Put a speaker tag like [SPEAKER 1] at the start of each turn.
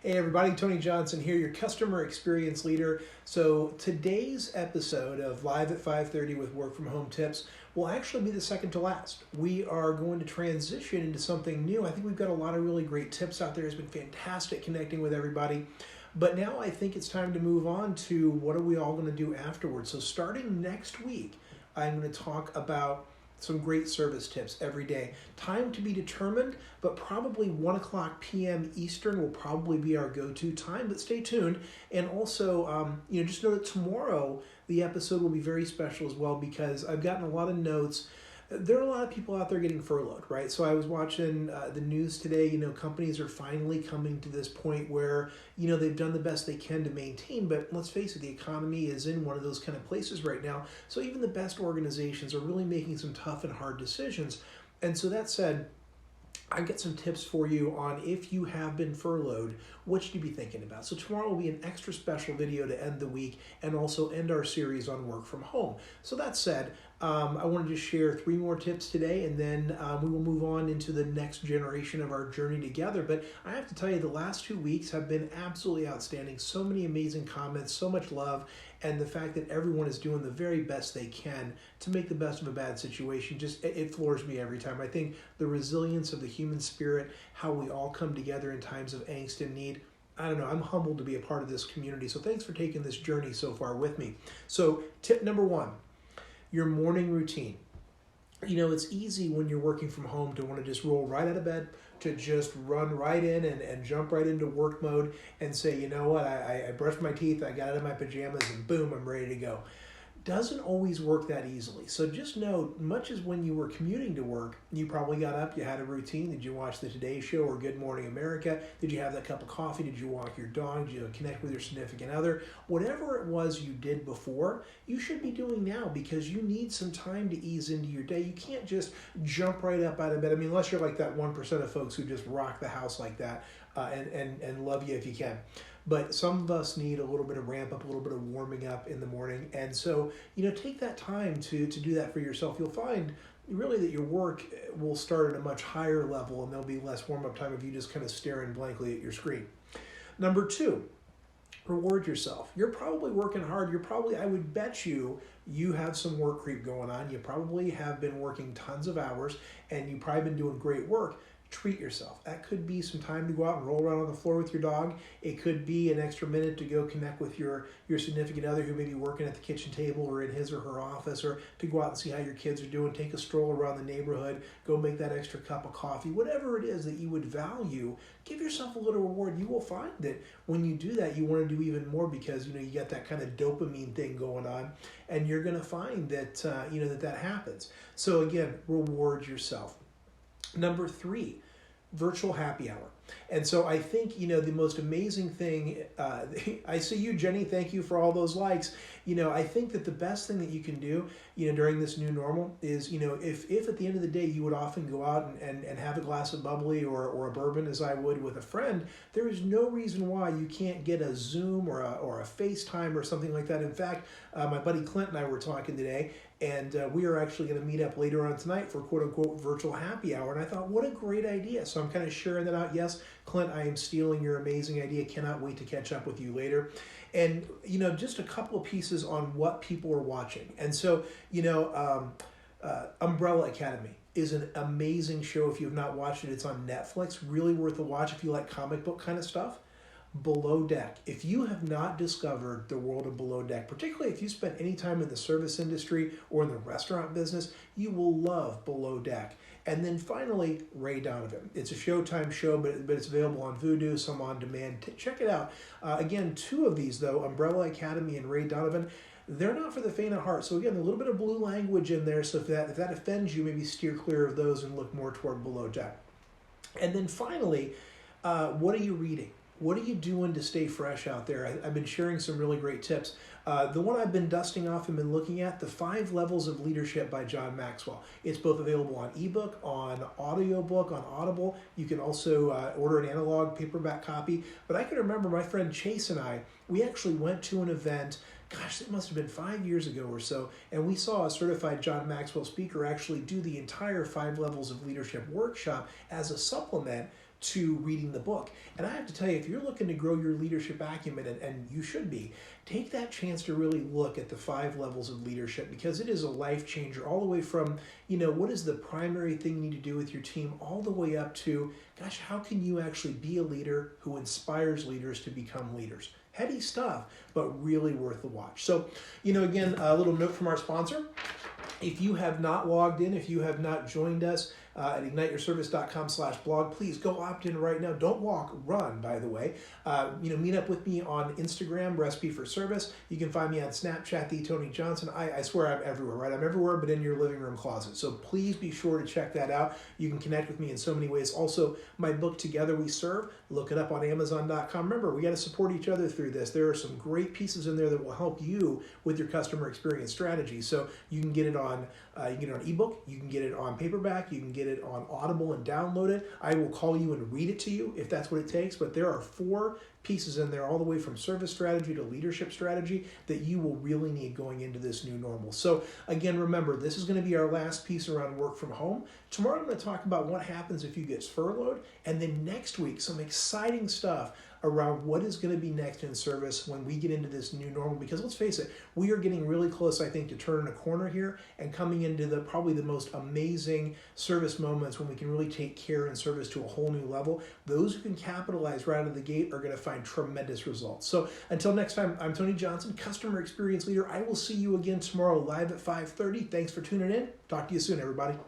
[SPEAKER 1] Hey everybody, Tony Johnson here, your customer experience leader. So today's episode of Live at 5:30 with Work From Home Tips will actually be the second to last. We are going to transition into something new. I think we've got a lot of really great tips out there. It's been fantastic connecting with everybody. But now I think it's time to move on to what are we all going to do afterwards. So starting next week, I'm going to talk about some great service tips every day. Time to be determined, but probably 1 o'clock p.m. Eastern will probably be our go-to time, but stay tuned. And also, just know that tomorrow the episode will be very special as well because I've gotten a lot of notes. There are a lot of people out there getting furloughed, right? So I was watching the news today, companies are finally coming to this point where, they've done the best they can to maintain, but let's face it, the economy is in one of those kind of places right now. So even the best organizations are really making some tough and hard decisions. And so that said, I get some tips for you on if you have been furloughed, what should you be thinking about? So tomorrow will be an extra special video to end the week and also end our series on work from home. So that said, I wanted to share 3 more tips today, and then we will move on into the next generation of our journey together. But I have to tell you, the last 2 weeks have been absolutely outstanding. So many amazing comments, so much love, and the fact that everyone is doing the very best they can to make the best of a bad situation, it floors me every time. I think the resilience of the human spirit, how we all come together in times of angst and need, I don't know, I'm humbled to be a part of this community. So thanks for taking this journey so far with me. So tip number 1, your morning routine. It's easy when you're working from home to want to just roll right out of bed, to just run right in and jump right into work mode and say, you know what, I brushed my teeth, I got out of my pajamas, and boom, I'm ready to go. Doesn't always work that easily. So just know, much as when you were commuting to work, you probably got up, you had a routine. Did you watch the Today Show or Good Morning America? Did you have that cup of coffee? Did you walk your dog? Did you connect with your significant other? Whatever it was you did before, you should be doing now because you need some time to ease into your day. You can't just jump right up out of bed. I mean, unless you're like that 1% of folks who just rock the house like that and love you if you can. But some of us need a little bit of ramp up, a little bit of warming up in the morning. And so, take that time to do that for yourself. You'll find really that your work will start at a much higher level and there'll be less warm up time if you just kind of staring blankly at your screen. Number 2, reward yourself. You're probably working hard. I would bet you have some work creep going on. You probably have been working tons of hours and you've probably been doing great work. Treat yourself. That could be some time to go out and roll around on the floor with your dog. It could be an extra minute to go connect with your significant other who may be working at the kitchen table or in his or her office, or to go out and see how your kids are doing, take a stroll around the neighborhood, go make that extra cup of coffee. Whatever it is that you wowould value, give yourself a little reward. You will find that when you do that, you want to do even more because you get that kind of dopamine thing going on, and you're going to find that that happens. So again, reward yourself. Number 3, virtual happy hour. And so I think, the most amazing thing, I see you, Jenny, thank you for all those likes. I think that the best thing that you can do, during this new normal is, if at the end of the day you would often go out and have a glass of bubbly or a bourbon as I would with a friend, there is no reason why you can't get a Zoom or a FaceTime or something like that. In fact, my buddy Clint and I were talking today, and we are actually going to meet up later on tonight for quote-unquote virtual happy hour. And I thought, what a great idea. So I'm kind of sharing that out. Yes, Clint, I am stealing your amazing idea. Cannot wait to catch up with you later. And, just a couple of pieces on what people are watching. And so, Umbrella Academy is an amazing show. If you have not watched it, it's on Netflix. Really worth a watch if you like comic book kind of stuff. Below Deck. If you have not discovered the world of Below Deck, particularly if you spent any time in the service industry or in the restaurant business, you will love Below Deck. And then finally, Ray Donovan. It's a Showtime show, but it's available on Vudu, some on demand. Check it out. Again, 2 of these, though, Umbrella Academy and Ray Donovan, they're not for the faint of heart. So again, a little bit of blue language in there. So if that offends you, maybe steer clear of those and look more toward Below Deck. And then finally, what are you reading? What are you doing to stay fresh out there? I've been sharing some really great tips. The one I've been dusting off and been looking at, The 5 Levels of Leadership by John Maxwell. It's both available on ebook, on audiobook, on Audible. You can also order an analog paperback copy. But I can remember my friend Chase and I, we actually went to an event, gosh, it must have been 5 years ago or so, and we saw a certified John Maxwell speaker actually do the entire 5 Levels of Leadership workshop as a supplement to reading the book. And I have to tell you, if you're looking to grow your leadership acumen, and you should be, take that chance to really look at the 5 levels of leadership, because it is a life changer, all the way from, what is the primary thing you need to do with your team, all the way up to, gosh, how can you actually be a leader who inspires leaders to become leaders? Heady stuff, but really worth the watch. So, again, a little note from our sponsor. If you have not logged in, if you have not joined us at igniteyourservice.com/blog, please go opt in right now. Don't walk, run, by the way. Meet up with me on Instagram, Recipe for Service. You can find me on Snapchat, the Tony Johnson. I swear I'm everywhere, right? I'm everywhere but in your living room closet. So please be sure to check that out. You can connect with me in so many ways. Also, my book, Together We Serve, look it up on Amazon.com. Remember, we got to support each other through this. There are some great pieces in there that will help you with your customer experience strategy. So you can get it on ebook, you can get it on paperback, you can get it on Audible and download it. I will call you and read it to you if that's what it takes. But there are 4 pieces in there, all the way from service strategy to leadership strategy, that you will really need going into this new normal. So again, remember, this is going to be our last piece around work from home. Tomorrow I'm going to talk about what happens if you get furloughed, and then next week some exciting stuff around what is going to be next in service when we get into this new normal. Because let's face it, we are getting really close, I think, to turning a corner here and coming into probably the most amazing service moments when we can really take care and service to a whole new level. Those who can capitalize right out of the gate are going to find tremendous results. So until next time, I'm Tony Johnson, Customer Experience Leader. I will see you again tomorrow live at 5:30. Thanks for tuning in. Talk to you soon, everybody.